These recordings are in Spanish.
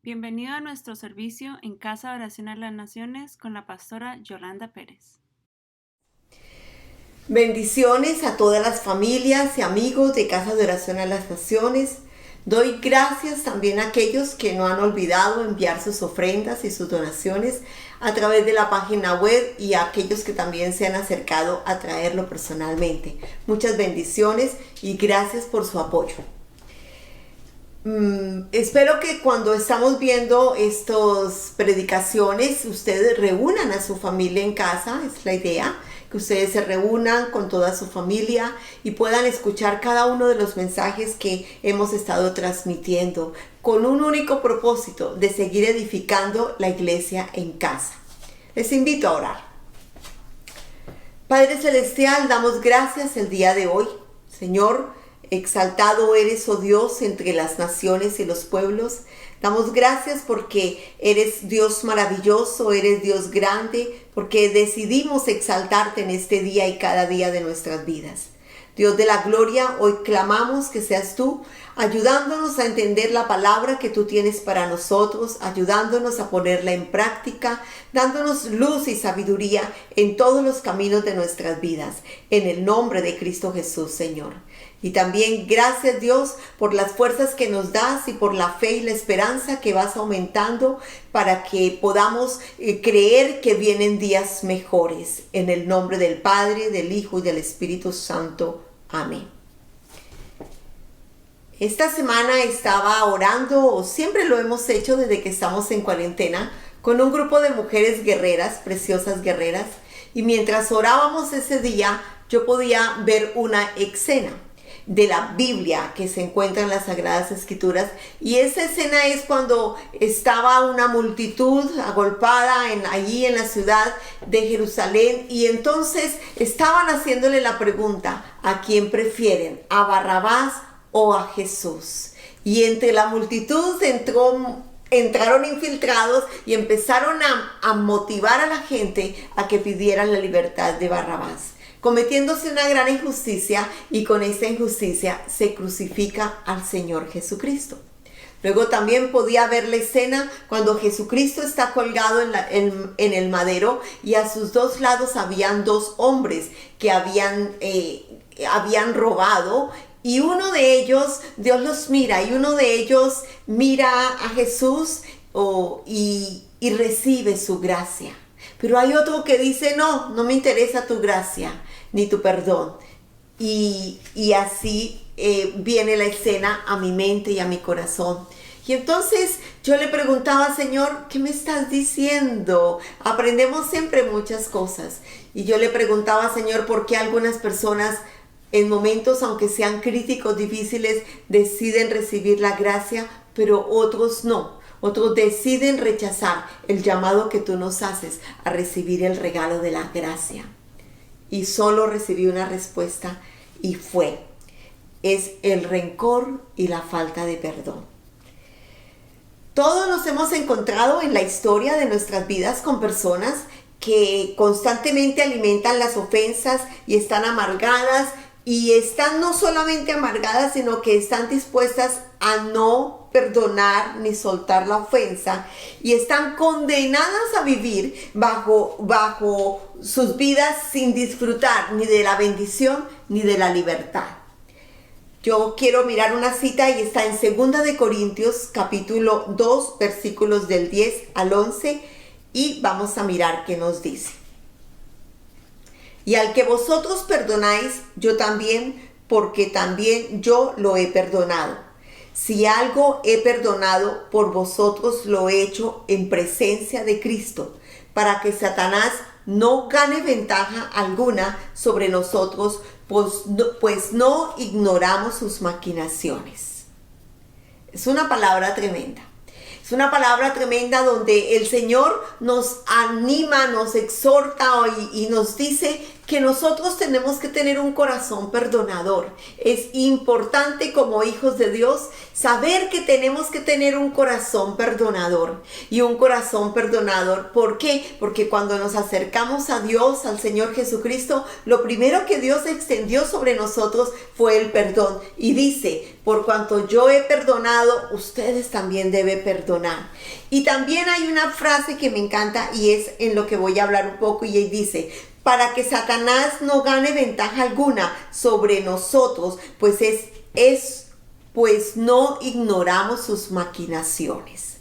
Bienvenido a nuestro servicio en Casa de Oración a las Naciones con la pastora Yolanda Pérez. Bendiciones a todas las familias y amigos de Casa de Oración a las Naciones. Doy gracias también a aquellos que no han olvidado enviar sus ofrendas y sus donaciones a través de la página web y a aquellos que también se han acercado a traerlo personalmente. Muchas bendiciones y gracias por su apoyo. Espero que cuando estamos viendo estas predicaciones, ustedes reúnan a su familia en casa, es la idea, que ustedes se reúnan con toda su familia y puedan escuchar cada uno de los mensajes que hemos estado transmitiendo con un único propósito de seguir edificando la iglesia en casa. Les invito a orar. Padre Celestial, damos gracias el día de hoy, Señor. Exaltado eres, oh Dios, entre las naciones y los pueblos. Damos gracias porque eres Dios maravilloso, eres Dios grande, porque decidimos exaltarte en este día y cada día de nuestras vidas. Dios de la gloria, hoy clamamos que seas tú, ayudándonos a entender la palabra que tú tienes para nosotros, ayudándonos a ponerla en práctica, dándonos luz y sabiduría en todos los caminos de nuestras vidas. En el nombre de Cristo Jesús, Señor. Y también gracias, Dios, por las fuerzas que nos das y por la fe y la esperanza que vas aumentando para que podamos creer que vienen días mejores. En el nombre del Padre, del Hijo y del Espíritu Santo. Amén. Esta semana estaba orando, o siempre lo hemos hecho desde que estamos en cuarentena, con un grupo de mujeres guerreras, preciosas guerreras. Y mientras orábamos ese día, yo podía ver una escena de la Biblia que se encuentra en las Sagradas Escrituras, y esa escena es cuando estaba una multitud agolpada allí en la ciudad de Jerusalén, y entonces estaban haciéndole la pregunta: ¿a quién prefieren? ¿A Barrabás o a Jesús? Y entre la multitud entraron infiltrados y empezaron a motivar a la gente a que pidieran la libertad de Barrabás, cometiéndose una gran injusticia, y con esa injusticia se crucifica al Señor Jesucristo. Luego también podía ver la escena cuando Jesucristo está colgado en el madero, y a sus dos lados habían dos hombres que habían robado, y uno de ellos, Dios los mira, y uno de ellos mira a Jesús y recibe su gracia. Pero hay otro que dice: no me interesa tu gracia ni tu perdón. Y así viene la escena a mi mente y a mi corazón. Y entonces yo le preguntaba: Señor, ¿qué me estás diciendo? Aprendemos siempre muchas cosas. Y yo le preguntaba: Señor, ¿por qué algunas personas en momentos, aunque sean críticos, difíciles, deciden recibir la gracia, pero otros no? Otros deciden rechazar el llamado que tú nos haces a recibir el regalo de la gracia. Y solo recibí una respuesta, y es el rencor y la falta de perdón. Todos nos hemos encontrado en la historia de nuestras vidas con personas que constantemente alimentan las ofensas y están amargadas, y están no solamente amargadas, sino que están dispuestas a no perdonar ni soltar la ofensa, y están condenadas a vivir bajo sus vidas sin disfrutar ni de la bendición ni de la libertad. Yo quiero mirar una cita, y está en 2 de Corintios capítulo 2 versículos del 10 al 11, y vamos a mirar qué nos dice. Y al que vosotros perdonáis, yo también, porque también yo lo he perdonado. Si algo he perdonado, por vosotros lo he hecho en presencia de Cristo, para que Satanás no gane ventaja alguna sobre nosotros, pues no ignoramos sus maquinaciones. Es una palabra tremenda. Es una palabra tremenda donde el Señor nos anima, nos exhorta y nos dice que nosotros tenemos que tener un corazón perdonador. Es importante como hijos de Dios saber que tenemos que tener un corazón perdonador. Y un corazón perdonador, ¿por qué? Porque cuando nos acercamos a Dios, al Señor Jesucristo, lo primero que Dios extendió sobre nosotros fue el perdón. Y dice, por cuanto yo he perdonado, ustedes también deben perdonar. Y también hay una frase que me encanta y es en lo que voy a hablar un poco, y dice, para que Satanás no gane ventaja alguna sobre nosotros, pues no ignoramos sus maquinaciones.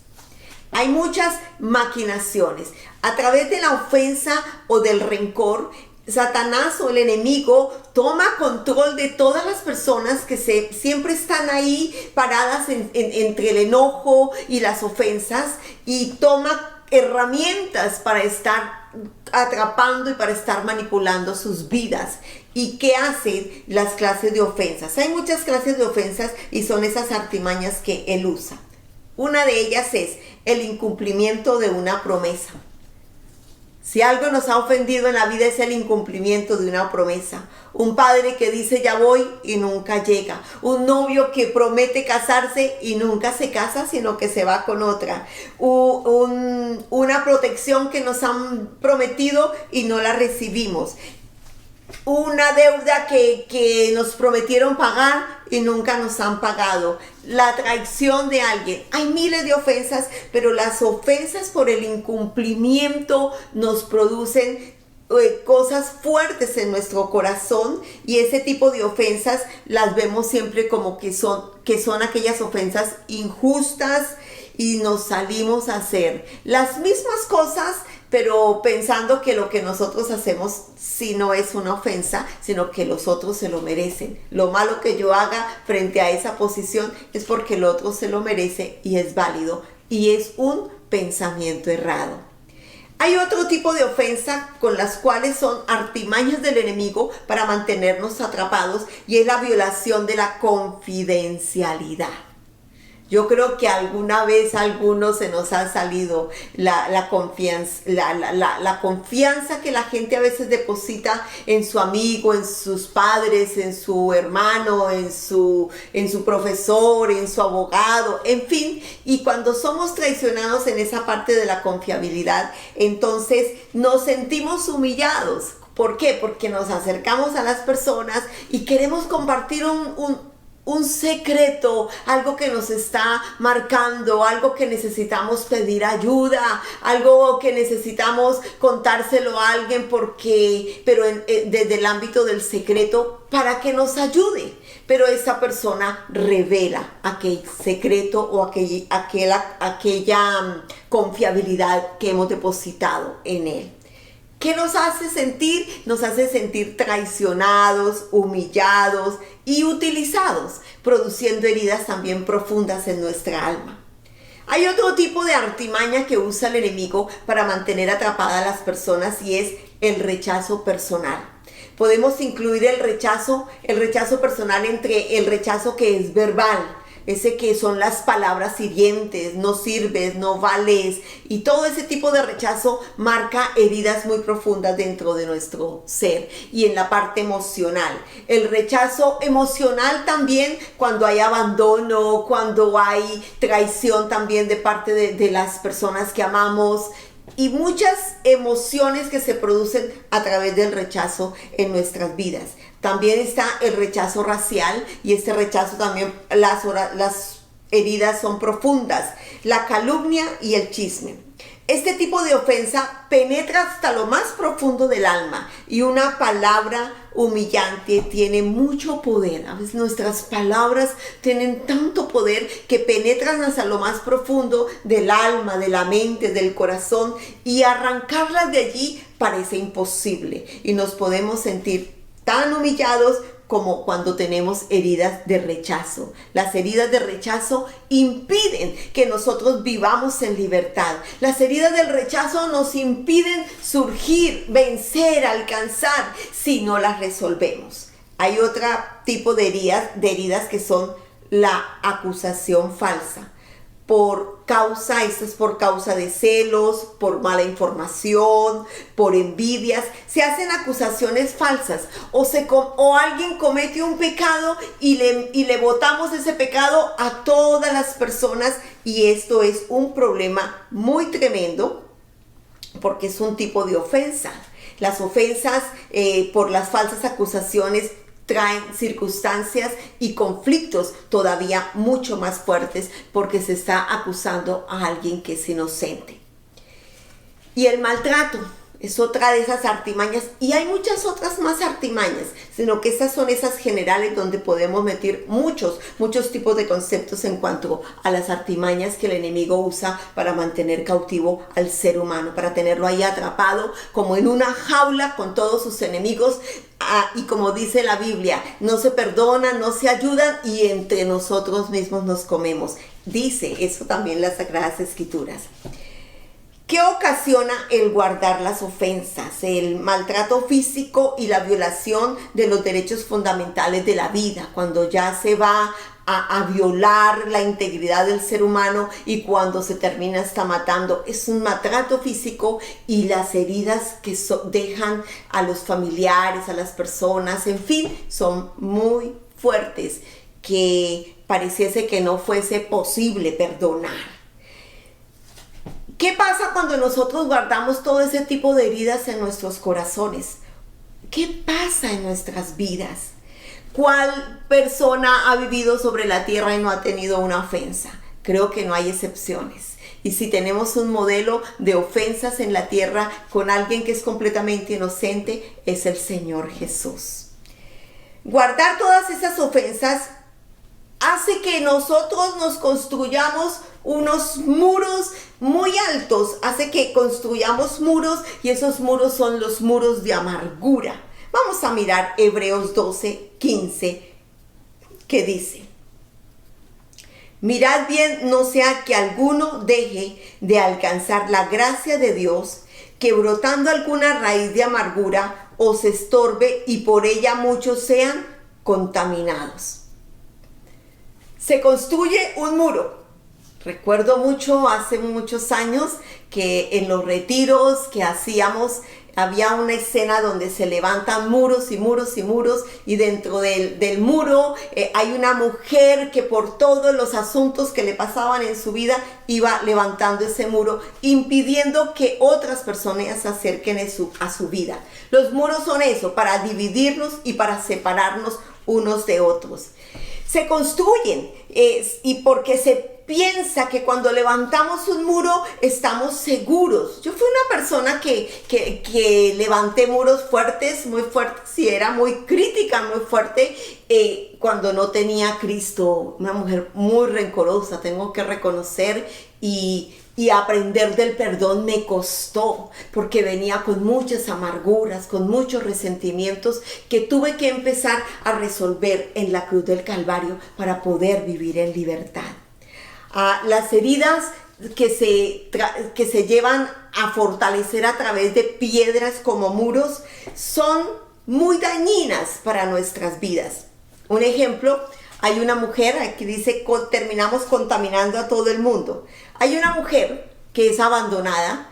Hay muchas maquinaciones. A través de la ofensa o del rencor, Satanás o el enemigo toma control de todas las personas que siempre están ahí paradas entre el enojo y las ofensas, y toma herramientas para estar atrapando y para estar manipulando sus vidas. ¿Y qué hacen las clases de ofensas? Hay muchas clases de ofensas y son esas artimañas que él usa. Una de ellas es el incumplimiento de una promesa. Si algo nos ha ofendido en la vida es el incumplimiento de una promesa. Un padre que dice ya voy y nunca llega. Un novio que promete casarse y nunca se casa, sino que se va con otra. Una protección que nos han prometido y no la recibimos. Una deuda que nos prometieron pagar y nunca nos han pagado. La traición de alguien. Hay miles de ofensas, pero las ofensas por el incumplimiento nos producen cosas fuertes en nuestro corazón, y ese tipo de ofensas las vemos siempre como que son aquellas ofensas injustas, y nos salimos a hacer las mismas cosas, pero pensando que lo que nosotros hacemos si no es una ofensa, sino que los otros se lo merecen. Lo malo que yo haga frente a esa posición es porque el otro se lo merece y es válido, y es un pensamiento errado. Hay otro tipo de ofensa con las cuales son artimañas del enemigo para mantenernos atrapados, y es la violación de la confidencialidad. Yo creo que alguna vez a algunos se nos ha salido la confianza que la gente a veces deposita en su amigo, en sus padres, en su hermano, en su profesor, en su abogado, en fin. Y cuando somos traicionados en esa parte de la confiabilidad, entonces nos sentimos humillados. ¿Por qué? Porque nos acercamos a las personas y queremos compartir un secreto, algo que nos está marcando, algo que necesitamos pedir ayuda, algo que necesitamos contárselo a alguien pero desde el ámbito del secreto, para que nos ayude. Pero esa persona revela aquel secreto o aquella confiabilidad que hemos depositado en él. ¿Qué nos hace sentir? Nos hace sentir traicionados, humillados y utilizados, produciendo heridas también profundas en nuestra alma. Hay otro tipo de artimaña que usa el enemigo para mantener atrapadas a las personas, y es el rechazo personal. Podemos incluir el rechazo personal entre el rechazo que es verbal, ese que son las palabras hirientes, no sirves, no vales, y todo ese tipo de rechazo marca heridas muy profundas dentro de nuestro ser. Y en la parte emocional, el rechazo emocional también, cuando hay abandono, cuando hay traición también de parte de las personas que amamos, y muchas emociones que se producen a través del rechazo en nuestras vidas. También está el rechazo racial, y este rechazo también, las heridas son profundas. La calumnia y el chisme. Este tipo de ofensa penetra hasta lo más profundo del alma, y una palabra humillante tiene mucho poder. A veces nuestras palabras tienen tanto poder que penetran hasta lo más profundo del alma, de la mente, del corazón, y arrancarlas de allí parece imposible, y nos podemos sentir tan humillados como cuando tenemos heridas de rechazo. Las heridas de rechazo impiden que nosotros vivamos en libertad. Las heridas del rechazo nos impiden surgir, vencer, alcanzar, si no las resolvemos. Hay otro tipo de heridas que son la acusación falsa. esto es por causa de celos, por mala información, por envidias. Se hacen acusaciones falsas o alguien comete un pecado y le botamos ese pecado a todas las personas, y esto es un problema muy tremendo porque es un tipo de ofensa. Las ofensas por las falsas acusaciones traen circunstancias y conflictos todavía mucho más fuertes porque se está acusando a alguien que es inocente. Y el maltrato es otra de esas artimañas, y hay muchas otras más artimañas, sino que estas son esas generales donde podemos meter muchos tipos de conceptos en cuanto a las artimañas que el enemigo usa para mantener cautivo al ser humano, para tenerlo ahí atrapado como en una jaula con todos sus enemigos. Y como dice la Biblia, no se perdonan, no se ayudan y entre nosotros mismos nos comemos. Dice eso también las Sagradas Escrituras. ¿Qué ocasiona el guardar las ofensas, el maltrato físico y la violación de los derechos fundamentales de la vida? Cuando ya se va a violar la integridad del ser humano y cuando se termina hasta matando. Es un maltrato físico, y las heridas que dejan a los familiares, a las personas, en fin, son muy fuertes, que pareciese que no fuese posible perdonar. ¿Qué pasa cuando nosotros guardamos todo ese tipo de heridas en nuestros corazones? ¿Qué pasa en nuestras vidas? ¿Cuál persona ha vivido sobre la tierra y no ha tenido una ofensa? Creo que no hay excepciones. Y si tenemos un modelo de ofensas en la tierra con alguien que es completamente inocente, es el Señor Jesús. Guardar todas esas ofensas hace que nosotros nos construyamos unos muros muy altos, hace que construyamos muros, y esos muros son los muros de amargura. Vamos a mirar Hebreos 12:15, que dice: mirad bien, no sea que alguno deje de alcanzar la gracia de Dios, que brotando alguna raíz de amargura os estorbe y por ella muchos sean contaminados. Se construye un muro. Recuerdo mucho hace muchos años que en los retiros que hacíamos había una escena donde se levantan muros y muros y muros, y dentro del muro hay una mujer que por todos los asuntos que le pasaban en su vida iba levantando ese muro, impidiendo que otras personas se acerquen a su vida. Los muros son eso, para dividirnos y para separarnos unos de otros. Se construyen y porque se piensa que cuando levantamos un muro estamos seguros. Yo fui una persona que levanté muros fuertes, muy fuertes, y era muy crítica, muy fuerte cuando no tenía a Cristo. Una mujer muy rencorosa, tengo que reconocer, y aprender del perdón me costó, porque venía con muchas amarguras, con muchos resentimientos que tuve que empezar a resolver en la cruz del Calvario para poder vivir en libertad. Las heridas que se llevan a fortalecer a través de piedras como muros son muy dañinas para nuestras vidas. Un ejemplo: hay una mujer, aquí dice, terminamos contaminando a todo el mundo. Hay una mujer que es abandonada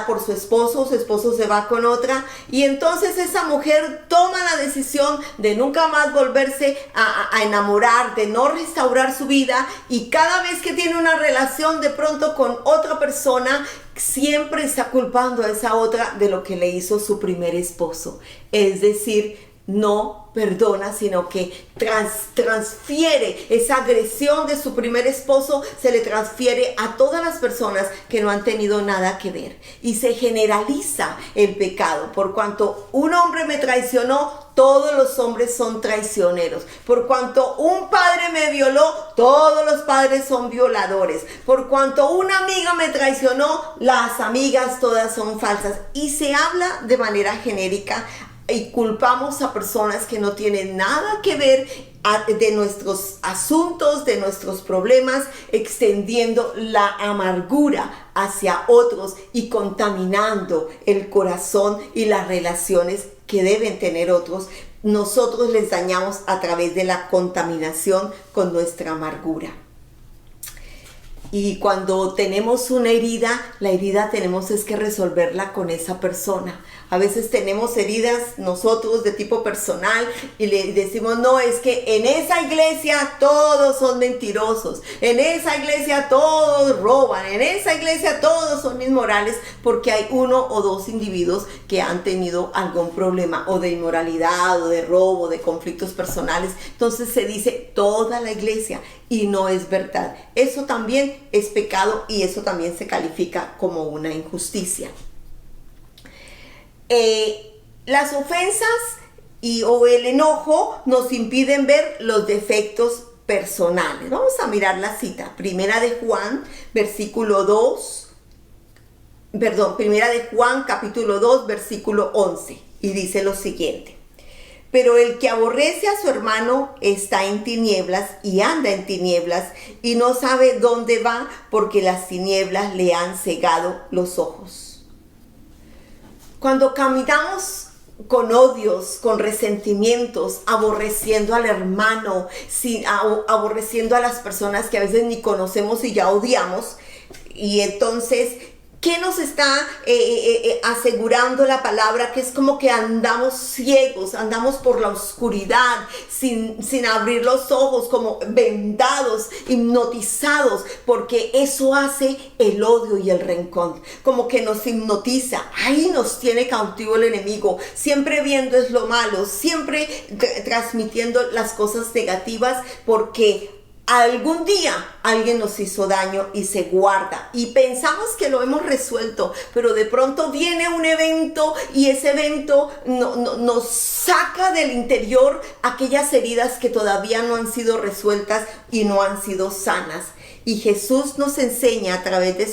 por su esposo se va con otra, y entonces esa mujer toma la decisión de nunca más volverse a enamorar, de no restaurar su vida, y cada vez que tiene una relación de pronto con otra persona, siempre está culpando a esa otra de lo que le hizo su primer esposo. Es decir, no perdona, sino que transfiere esa agresión de su primer esposo, se le transfiere a todas las personas que no han tenido nada que ver, y se generaliza el pecado. Por cuanto un hombre me traicionó, todos los hombres son traicioneros. Por cuanto un padre me violó, todos los padres son violadores. Por cuanto una amiga me traicionó, las amigas todas son falsas. Y se habla de manera genérica y culpamos a personas que no tienen nada que ver de nuestros asuntos, de nuestros problemas, extendiendo la amargura hacia otros y contaminando el corazón y las relaciones que deben tener otros. Nosotros les dañamos a través de la contaminación con nuestra amargura. Y cuando tenemos una herida, la herida tenemos es que resolverla con esa persona. A veces tenemos heridas nosotros de tipo personal y le decimos, no, es que en esa iglesia todos son mentirosos, en esa iglesia todos roban, en esa iglesia todos son inmorales, porque hay uno o dos individuos que han tenido algún problema o de inmoralidad o de robo, de conflictos personales. Entonces se dice toda la iglesia y no es verdad. Eso también es pecado y eso también se califica como una injusticia. Las ofensas o el enojo nos impiden ver los defectos personales. Vamos a mirar la cita. Primera de Juan capítulo 2, versículo 11. Y dice lo siguiente. Pero el que aborrece a su hermano está en tinieblas y anda en tinieblas y no sabe dónde va porque las tinieblas le han cegado los ojos. Cuando caminamos con odios, con resentimientos, aborreciendo al hermano, aborreciendo a las personas que a veces ni conocemos y ya odiamos, y entonces, ¿qué nos está asegurando la palabra? Que es como que andamos ciegos, andamos por la oscuridad, sin abrir los ojos, como vendados, hipnotizados, porque eso hace el odio y el rencor, como que nos hipnotiza. Ahí nos tiene cautivo el enemigo, siempre viendo es lo malo, siempre transmitiendo las cosas negativas, porque algún día alguien nos hizo daño y se guarda y pensamos que lo hemos resuelto, pero de pronto viene un evento y ese evento nos saca del interior aquellas heridas que todavía no han sido resueltas y no han sido sanas. Y Jesús nos enseña a través de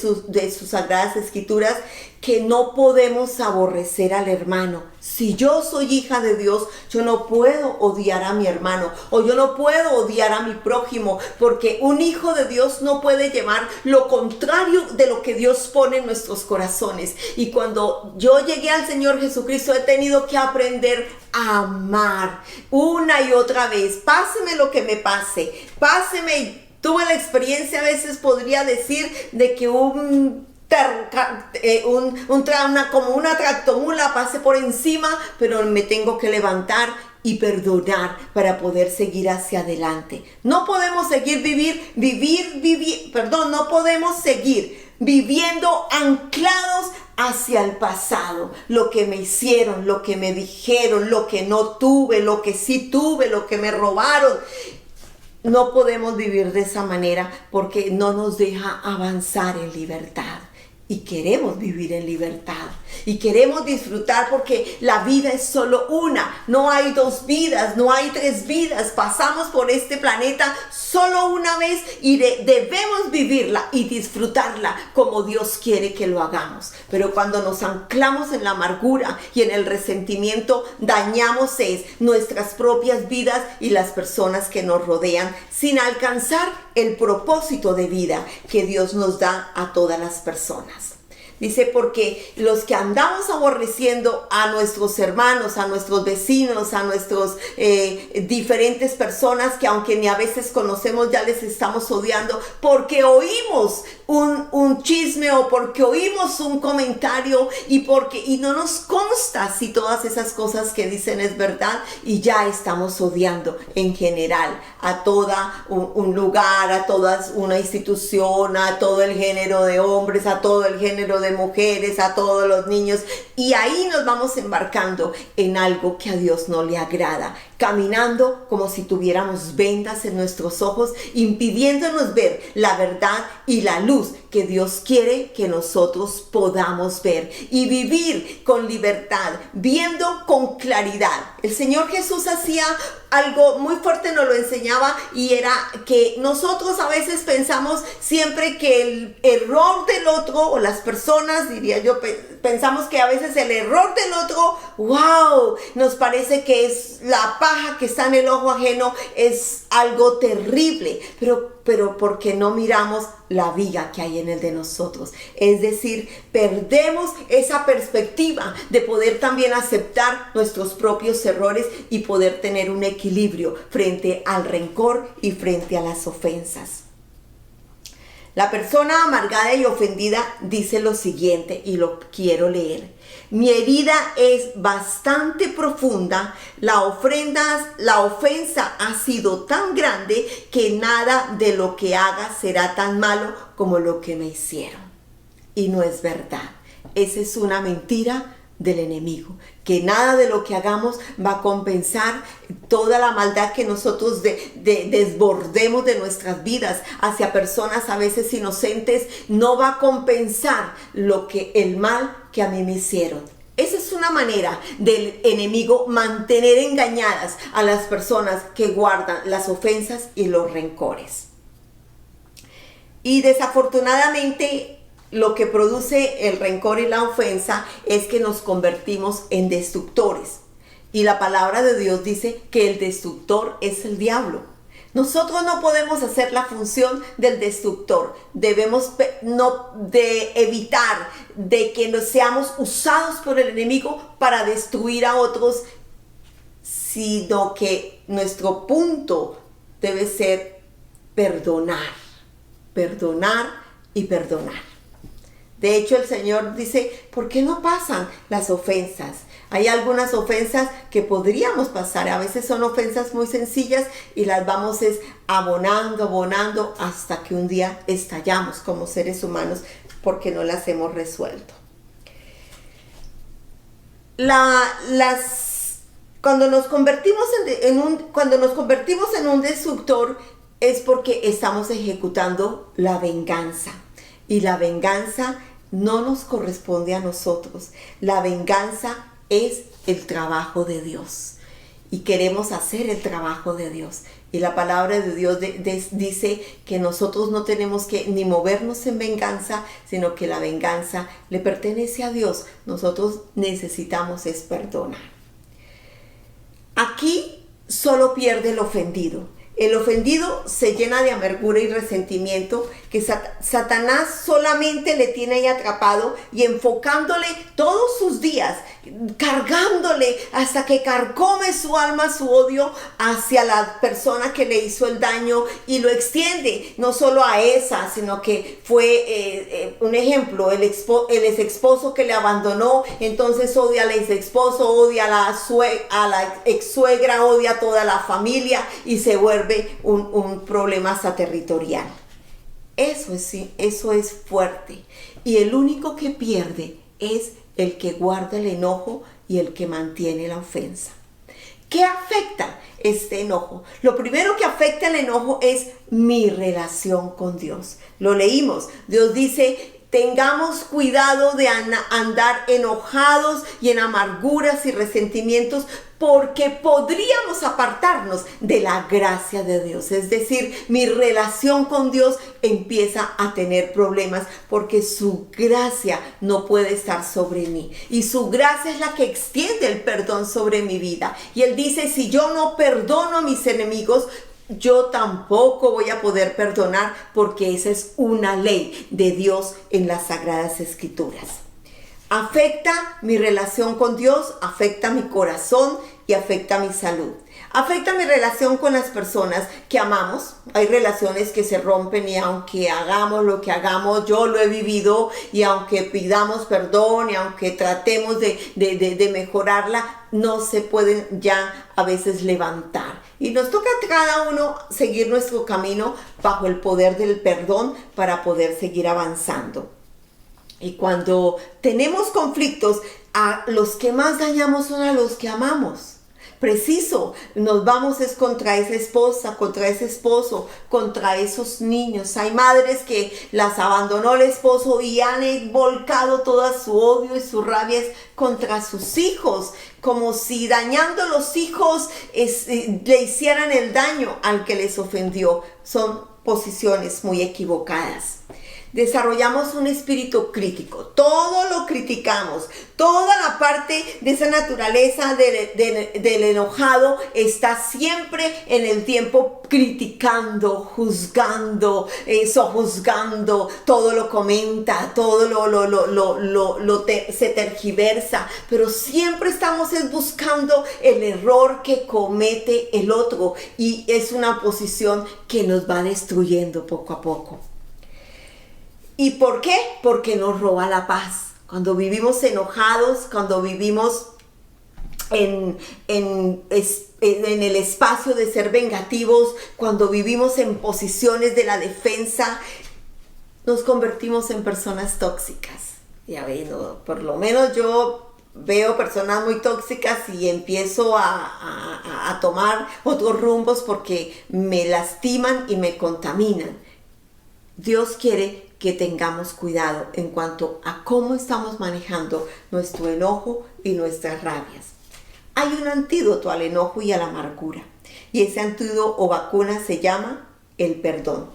sus sagradas escrituras que no podemos aborrecer al hermano. Si yo soy hija de Dios, yo no puedo odiar a mi hermano o yo no puedo odiar a mi prójimo, porque un hijo de Dios no puede llevar lo contrario de lo que Dios pone en nuestros corazones. Y cuando yo llegué al Señor Jesucristo, he tenido que aprender a amar una y otra vez. Páseme lo que me pase, páseme. Tuve la experiencia, a veces podría decir, de que como una tractomula pase por encima, pero me tengo que levantar y perdonar para poder seguir hacia adelante. No podemos seguir no podemos seguir viviendo anclados hacia el pasado, lo que me hicieron, lo que me dijeron, lo que no tuve, lo que sí tuve, lo que me robaron. No podemos vivir de esa manera porque no nos deja avanzar en libertad. Y queremos vivir en libertad. Y queremos disfrutar porque la vida es solo una. No hay dos vidas, no hay tres vidas. Pasamos por este planeta solo una vez y debemos vivirla y disfrutarla como Dios quiere que lo hagamos. Pero cuando nos anclamos en la amargura y en el resentimiento, dañamos nuestras propias vidas y las personas que nos rodean sin alcanzar el propósito de vida que Dios nos da a todas las personas. Dice, porque los que andamos aborreciendo a nuestros hermanos, a nuestros vecinos, a nuestros diferentes personas que aunque ni a veces conocemos, ya les estamos odiando porque oímos un chisme o porque oímos un comentario y no nos consta si todas esas cosas que dicen es verdad, y ya estamos odiando en general a toda un lugar, a toda una institución, a todo el género de hombres, a todo el género de mujeres, a todos los niños, y ahí nos vamos embarcando en algo que a Dios no le agrada, caminando como si tuviéramos vendas en nuestros ojos, impidiéndonos ver la verdad y la luz que Dios quiere que nosotros podamos ver y vivir con libertad, viendo con claridad. El Señor Jesús hacía algo muy fuerte, nos lo enseñaba, y era que nosotros a veces pensamos siempre que el error del otro, o las personas, diría yo, pensamos que a veces el error del otro, wow, nos parece que es la paja que está en el ojo ajeno, es algo terrible, pero porque no miramos la viga que hay en el de nosotros. Es decir, perdemos esa perspectiva de poder también aceptar nuestros propios errores y poder tener un equilibrio frente al rencor y frente a las ofensas. La persona amargada y ofendida dice lo siguiente, y lo quiero leer. Mi herida es bastante profunda, la ofensa ha sido tan grande que nada de lo que haga será tan malo como lo que me hicieron. Y no es verdad. Esa es una mentira del enemigo, que nada de lo que hagamos va a compensar toda la maldad que nosotros desbordemos de nuestras vidas hacia personas a veces inocentes. No va a compensar el mal que a mí me hicieron. Esa es una manera del enemigo mantener engañadas a las personas que guardan las ofensas y los rencores. Y desafortunadamente, lo que produce el rencor y la ofensa es que nos convertimos en destructores. Y la palabra de Dios dice que el destructor es el diablo. Nosotros no podemos hacer la función del destructor. Debemos evitar de que seamos usados por el enemigo para destruir a otros, sino que nuestro punto debe ser perdonar y perdonar. De hecho, el Señor dice, ¿por qué no pasan las ofensas? Hay algunas ofensas que podríamos pasar. A veces son ofensas muy sencillas y las vamos abonando hasta que un día estallamos como seres humanos porque no las hemos resuelto. Cuando nos convertimos en un destructor es porque estamos ejecutando la venganza. Y la venganza no nos corresponde a nosotros. La venganza es el trabajo de Dios. Y queremos hacer el trabajo de Dios. Y la palabra de Dios dice que nosotros no tenemos que ni movernos en venganza, sino que la venganza le pertenece a Dios. Nosotros necesitamos es perdonar. Aquí solo pierde el ofendido. El ofendido se llena de amargura y resentimiento que Satanás solamente le tiene ahí atrapado y enfocándole todos sus días, cargándole hasta que carcome su alma, su odio hacia la persona que le hizo el daño y lo extiende no solo a esa, sino que fue un ejemplo, el ex esposo que le abandonó, entonces odia al ex esposo, odia a la ex suegra, odia a toda la familia y se vuelve un problema hasta territorial. Eso es fuerte. Y el único que pierde es el que guarda el enojo y el que mantiene la ofensa. ¿Qué afecta este enojo? Lo primero que afecta el enojo es mi relación con Dios. Lo leímos. Dios dice, tengamos cuidado de andar enojados y en amarguras y resentimientos, porque podríamos apartarnos de la gracia de Dios. Es decir, mi relación con Dios empieza a tener problemas porque su gracia no puede estar sobre mí. Y su gracia es la que extiende el perdón sobre mi vida. Y Él dice, si yo no perdono a mis enemigos, yo tampoco voy a poder perdonar, porque esa es una ley de Dios en las Sagradas Escrituras. Afecta mi relación con Dios, afecta mi corazón y afecta mi salud. Afecta mi relación con las personas que amamos. Hay relaciones que se rompen y aunque hagamos lo que hagamos, yo lo he vivido, y aunque pidamos perdón y aunque tratemos de mejorarla, no se pueden ya a veces levantar. Y nos toca a cada uno seguir nuestro camino bajo el poder del perdón para poder seguir avanzando. Y cuando tenemos conflictos, a los que más dañamos son a los que amamos. Preciso, nos vamos es contra esa esposa, contra ese esposo, contra esos niños. Hay madres que las abandonó el esposo y han volcado toda su odio y su rabia contra sus hijos, como si dañando a los hijos le hicieran el daño al que les ofendió. Son posiciones muy equivocadas. Desarrollamos un espíritu crítico, todo lo criticamos, toda la parte de esa naturaleza del enojado está siempre en el tiempo criticando, juzgando, sojuzgando, todo lo comenta, todo se tergiversa, pero siempre estamos buscando el error que comete el otro, y es una posición que nos va destruyendo poco a poco. ¿Y por qué? Porque nos roba la paz. Cuando vivimos enojados, cuando vivimos en el espacio de ser vengativos, cuando vivimos en posiciones de la defensa, nos convertimos en personas tóxicas. Ya ven, ¿no? Por lo menos yo veo personas muy tóxicas y empiezo a tomar otros rumbos porque me lastiman y me contaminan. Dios quiere que tengamos cuidado en cuanto a cómo estamos manejando nuestro enojo y nuestras rabias. Hay un antídoto al enojo y a la amargura, y ese antídoto o vacuna se llama el perdón.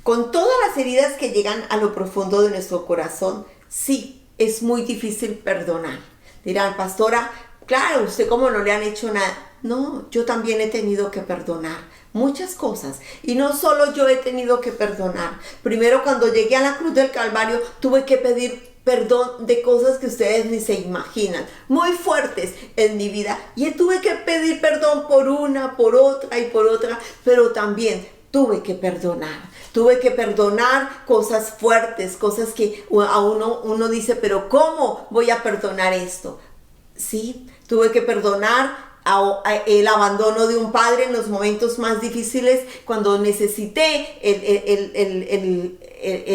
Con todas las heridas que llegan a lo profundo de nuestro corazón, sí, es muy difícil perdonar. Dirán, pastora, claro, usted como no le han hecho nada. No, yo también he tenido que perdonar muchas cosas, y no solo yo he tenido que perdonar. Primero, cuando llegué a la cruz del Calvario, tuve que pedir perdón de cosas que ustedes ni se imaginan, muy fuertes en mi vida, y tuve que pedir perdón por una, por otra y por otra, pero también tuve que perdonar cosas fuertes, cosas que a uno dice, pero ¿cómo voy a perdonar esto? Sí, tuve que perdonar el abandono de un padre en los momentos más difíciles, cuando necesité el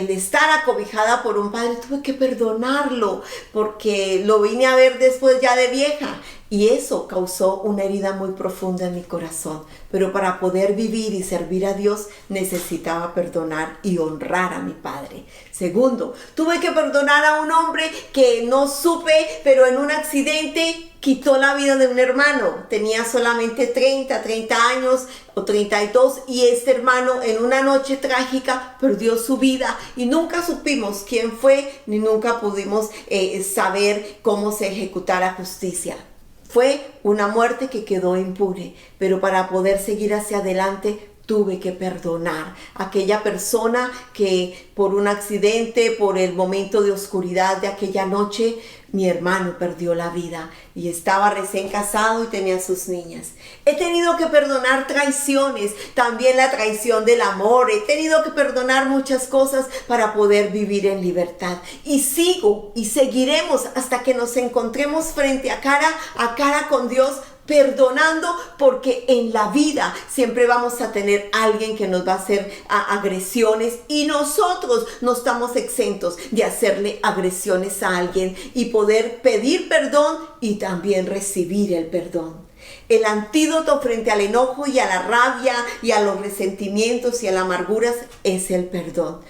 estar acobijada por un padre. Tuve que perdonarlo porque lo vine a ver después ya de vieja, y eso causó una herida muy profunda en mi corazón. Pero para poder vivir y servir a Dios necesitaba perdonar y honrar a mi padre. Segundo, tuve que perdonar a un hombre que no supe, pero en un accidente quitó la vida de un hermano. Tenía solamente 30 años o 32, y este hermano en una noche trágica perdió su vida, y nunca supimos quién fue, ni nunca pudimos saber cómo se ejecutara justicia. Fue una muerte que quedó impune, pero para poder seguir hacia adelante tuve que perdonar a aquella persona que por un accidente, por el momento de oscuridad de aquella noche, mi hermano perdió la vida y estaba recién casado y tenía sus niñas. He tenido que perdonar traiciones, también la traición del amor. He tenido que perdonar muchas cosas para poder vivir en libertad. Y sigo y seguiremos hasta que nos encontremos frente a cara con Dios, perdonando, porque en la vida siempre vamos a tener alguien que nos va a hacer agresiones, y nosotros no estamos exentos de hacerle agresiones a alguien y poder pedir perdón y también recibir el perdón. El antídoto frente al enojo y a la rabia y a los resentimientos y a las amarguras es el perdón.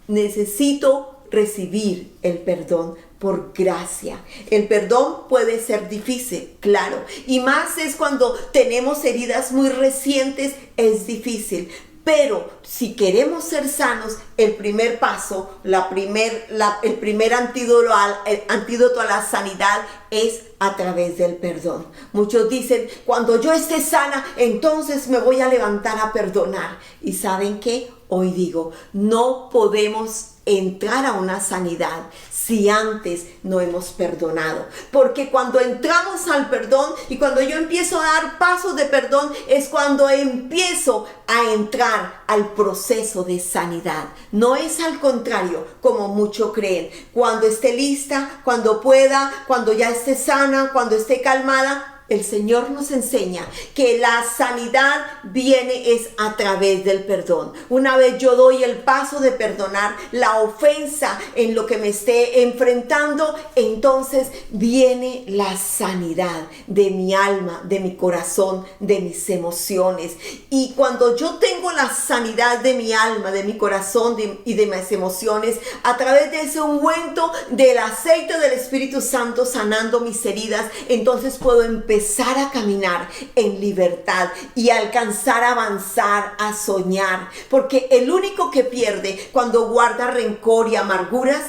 Necesito recibir el perdón por gracia. El perdón puede ser difícil, claro, y más es cuando tenemos heridas muy recientes, es difícil. Pero si queremos ser sanos, el primer paso, el primer antídoto a la sanidad es a través del perdón. Muchos dicen, cuando yo esté sana, entonces me voy a levantar a perdonar. ¿Y saben qué? Hoy digo, no podemos entrar a una sanidad si antes no hemos perdonado, porque cuando entramos al perdón y cuando yo empiezo a dar pasos de perdón, es cuando empiezo a entrar al proceso de sanidad. No es al contrario, como muchos creen. Cuando esté lista, cuando pueda, cuando ya esté sana, cuando esté calmada. El Señor nos enseña que la sanidad viene es a través del perdón. Una vez yo doy el paso de perdonar la ofensa en lo que me esté enfrentando, entonces viene la sanidad de mi alma, de mi corazón, de mis emociones. Y cuando yo tengo la sanidad de mi alma, de mi corazón y de mis emociones, a través de ese ungüento del aceite del Espíritu Santo sanando mis heridas, entonces puedo empezar a caminar en libertad y alcanzar a avanzar, a soñar, porque el único que pierde cuando guarda rencor y amarguras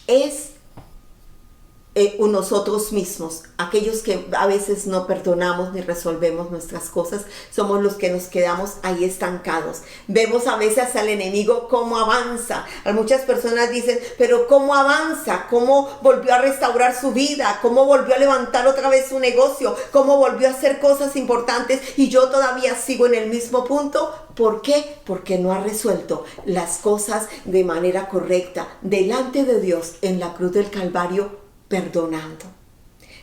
es nosotros mismos, aquellos que a veces no perdonamos ni resolvemos nuestras cosas, somos los que nos quedamos ahí estancados. Vemos a veces al enemigo cómo avanza. Muchas personas dicen, pero ¿cómo avanza? ¿Cómo volvió a restaurar su vida? ¿Cómo volvió a levantar otra vez su negocio? ¿Cómo volvió a hacer cosas importantes? Y yo todavía sigo en el mismo punto. ¿Por qué? Porque no ha resuelto las cosas de manera correcta delante de Dios en la cruz del Calvario.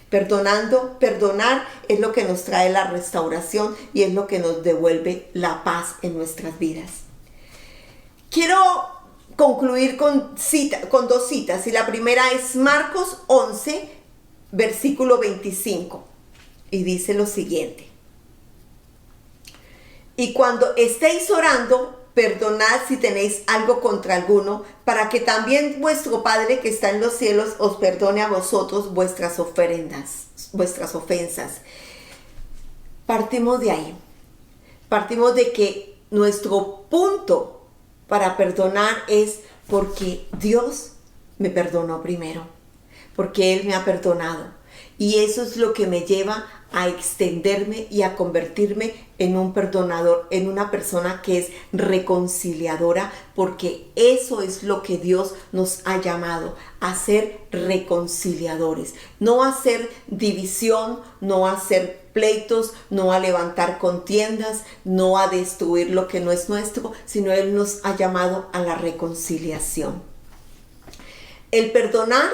Perdonar es lo que nos trae la restauración y es lo que nos devuelve la paz en nuestras vidas. Quiero concluir con dos citas, y la primera es Marcos 11, versículo 25, y dice lo siguiente: y cuando estéis orando, perdonad si tenéis algo contra alguno, para que también vuestro Padre que está en los cielos os perdone a vosotros vuestras ofensas. Partimos de ahí. Partimos de que nuestro punto para perdonar es porque Dios me perdonó primero, porque Él me ha perdonado. Y eso es lo que me lleva a extenderme y a convertirme en un perdonador, en una persona que es reconciliadora, porque eso es lo que Dios nos ha llamado, a ser reconciliadores, no a hacer división, no a hacer pleitos, no a levantar contiendas, no a destruir lo que no es nuestro, sino Él nos ha llamado a la reconciliación. El perdonar,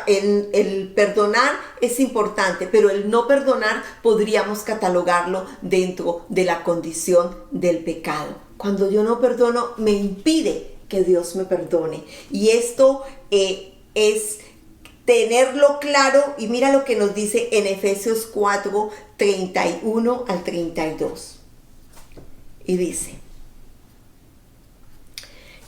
el perdonar es importante, pero el no perdonar podríamos catalogarlo dentro de la condición del pecado. Cuando yo no perdono, me impide que Dios me perdone. Y esto es tenerlo claro, y mira lo que nos dice en Efesios 4, 31 al 32. Y dice: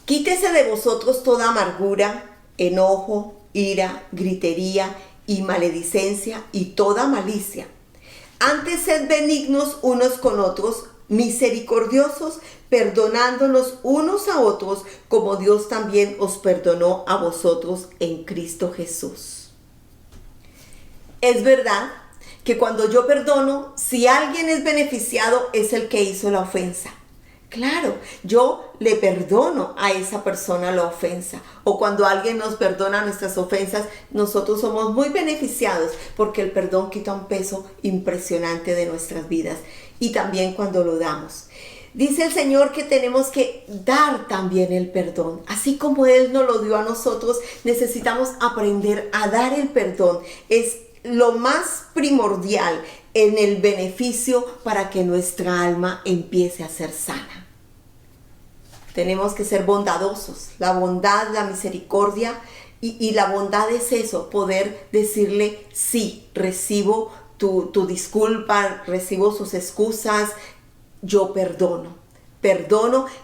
quítese de vosotros toda amargura, enojo, ira, gritería y maledicencia y toda malicia. Antes sed benignos unos con otros, misericordiosos, perdonándonos unos a otros, como Dios también os perdonó a vosotros en Cristo Jesús. Es verdad que cuando yo perdono, si alguien es beneficiado, es el que hizo la ofensa. Claro, yo le perdono a esa persona la ofensa. O cuando alguien nos perdona nuestras ofensas, nosotros somos muy beneficiados, porque el perdón quita un peso impresionante de nuestras vidas. Y también cuando lo damos. Dice el Señor que tenemos que dar también el perdón. Así como Él nos lo dio a nosotros, necesitamos aprender a dar el perdón. Es lo más primordial en el beneficio para que nuestra alma empiece a ser sana. Tenemos que ser bondadosos. La bondad, la misericordia y la bondad es eso, poder decirle: sí, recibo tu disculpa, recibo sus excusas, yo perdono.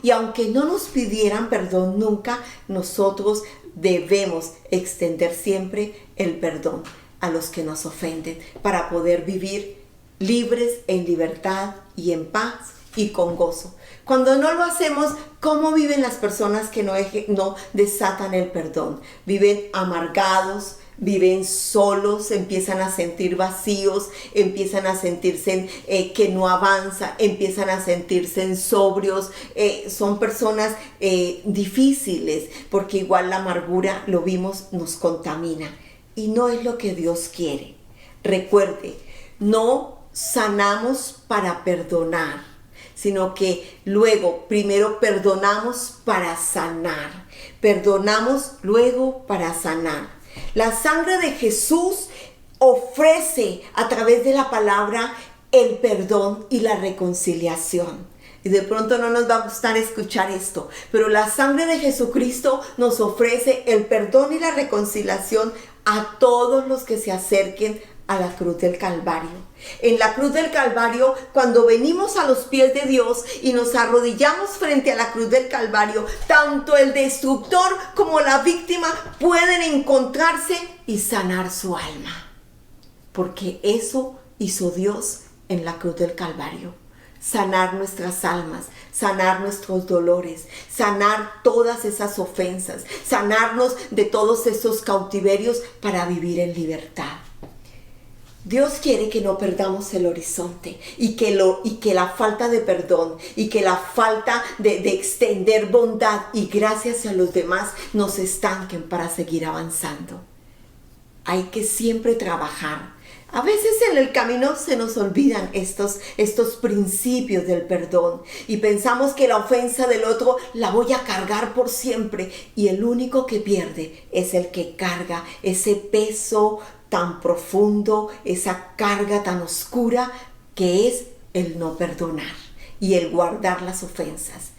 Y aunque no nos pidieran perdón nunca, nosotros debemos extender siempre el perdón a los que nos ofenden, para poder vivir libres, en libertad y en paz y con gozo. Cuando no lo hacemos, ¿cómo viven las personas que no desatan el perdón? Viven amargados, viven solos, empiezan a sentir vacíos, empiezan a sentirse que no avanza, empiezan a sentirse sobrios. Son personas difíciles, porque igual la amargura, lo vimos, nos contamina. Y no es lo que Dios quiere. Recuerde, no sanamos para perdonar, sino que luego primero perdonamos para sanar. Perdonamos luego para sanar. La sangre de Jesús ofrece a través de la palabra el perdón y la reconciliación. Y de pronto no nos va a gustar escuchar esto, pero la sangre de Jesucristo nos ofrece el perdón y la reconciliación a todos los que se acerquen a la cruz del Calvario. En la cruz del Calvario, cuando venimos a los pies de Dios y nos arrodillamos frente a la cruz del Calvario, tanto el destructor como la víctima pueden encontrarse y sanar su alma. Porque eso hizo Dios en la cruz del Calvario. sanar nuestras almas, sanar nuestros dolores, sanar todas esas ofensas, sanarnos de todos esos cautiverios para vivir en libertad. Dios quiere que no perdamos el horizonte y que la falta de perdón y que la falta de extender bondad y gracias a los demás nos estanquen para seguir avanzando. Hay que siempre trabajar. A veces en el camino se nos olvidan estos principios del perdón y pensamos que la ofensa del otro la voy a cargar por siempre y el único que pierde es el que carga ese peso tan profundo, esa carga tan oscura que es el no perdonar y el guardar las ofensas.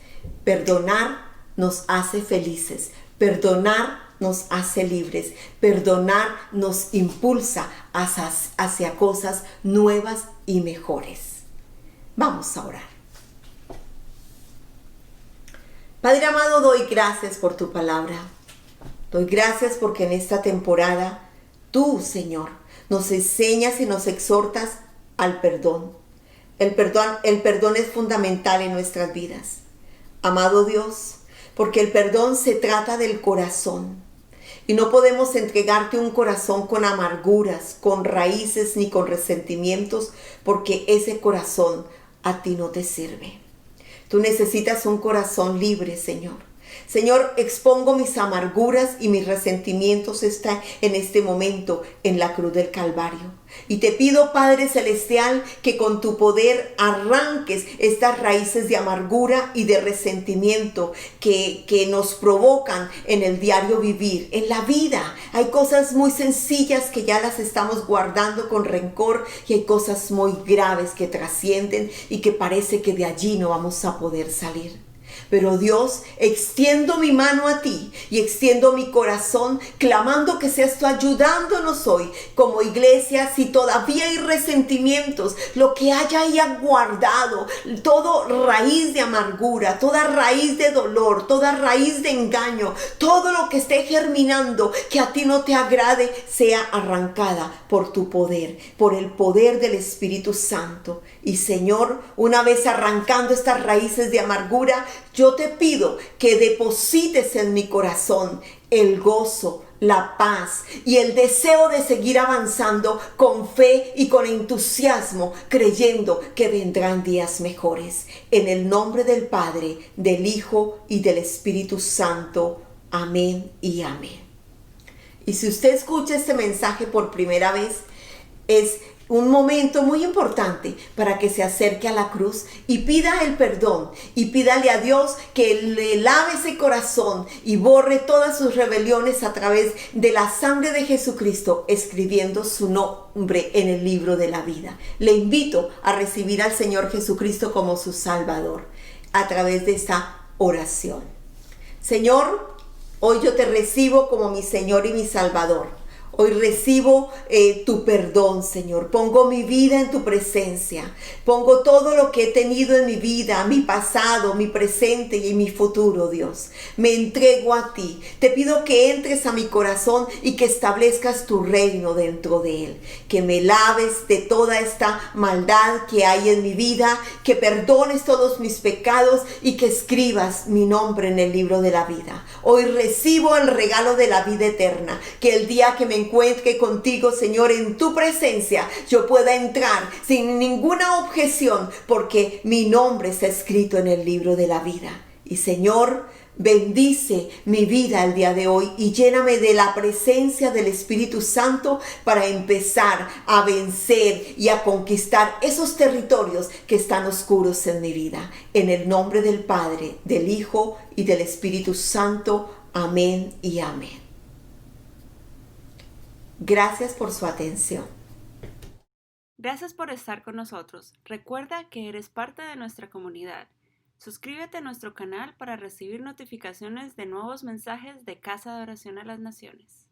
Perdonar nos hace felices, perdonar nos hace libres, perdonar nos impulsa hacia cosas nuevas y mejores. Vamos a orar. Padre amado, doy gracias por tu palabra. Doy gracias porque en esta temporada tú, Señor, nos enseñas y nos exhortas al perdón. El perdón es fundamental en nuestras vidas. Amado Dios, porque el perdón se trata del corazón. Y no podemos entregarte un corazón con amarguras, con raíces ni con resentimientos, porque ese corazón a ti no te sirve. Tú necesitas un corazón libre, Señor. Señor, expongo mis amarguras y mis resentimientos en este momento en la cruz del Calvario. Y te pido, Padre Celestial, que con tu poder arranques estas raíces de amargura y de resentimiento que nos provocan en el diario vivir, en la vida. Hay cosas muy sencillas que ya las estamos guardando con rencor y hay cosas muy graves que trascienden y que parece que de allí no vamos a poder salir. Pero Dios, extiendo mi mano a ti y extiendo mi corazón, clamando que seas tú ayudándonos hoy como iglesia. Si todavía hay resentimientos, lo que haya ahí guardado, toda raíz de amargura, toda raíz de dolor, toda raíz de engaño, todo lo que esté germinando que a ti no te agrade, sea arrancada por tu poder, por el poder del Espíritu Santo. Y Señor, una vez arrancando estas raíces de amargura, yo te pido que deposites en mi corazón el gozo, la paz y el deseo de seguir avanzando con fe y con entusiasmo, creyendo que vendrán días mejores. En el nombre del Padre, del Hijo y del Espíritu Santo. Amén y amén. Y si usted escucha este mensaje por primera vez, es un momento muy importante para que se acerque a la cruz y pida el perdón y pídale a Dios que le lave ese corazón y borre todas sus rebeliones a través de la sangre de Jesucristo, escribiendo su nombre en el libro de la vida. Le invito a recibir al Señor Jesucristo como su Salvador a través de esta oración. Señor, hoy yo te recibo como mi Señor y mi Salvador. Hoy recibo tu perdón, Señor. Pongo mi vida en tu presencia. Pongo todo lo que he tenido en mi vida, mi pasado, mi presente y mi futuro, Dios. Me entrego a ti. Te pido que entres a mi corazón y que establezcas tu reino dentro de él. Que me laves de toda esta maldad que hay en mi vida. Que perdones todos mis pecados y que escribas mi nombre en el libro de la vida. Hoy recibo el regalo de la vida eterna. Que el día que me encuentre contigo, Señor, en tu presencia, yo pueda entrar sin ninguna objeción, porque mi nombre está escrito en el libro de la vida. Y Señor, bendice mi vida el día de hoy y lléname de la presencia del Espíritu Santo para empezar a vencer y a conquistar esos territorios que están oscuros en mi vida. En el nombre del Padre, del Hijo y del Espíritu Santo. Amén y amén. Gracias por su atención. Gracias por estar con nosotros. Recuerda que eres parte de nuestra comunidad. Suscríbete a nuestro canal para recibir notificaciones de nuevos mensajes de Casa de Oración a las Naciones.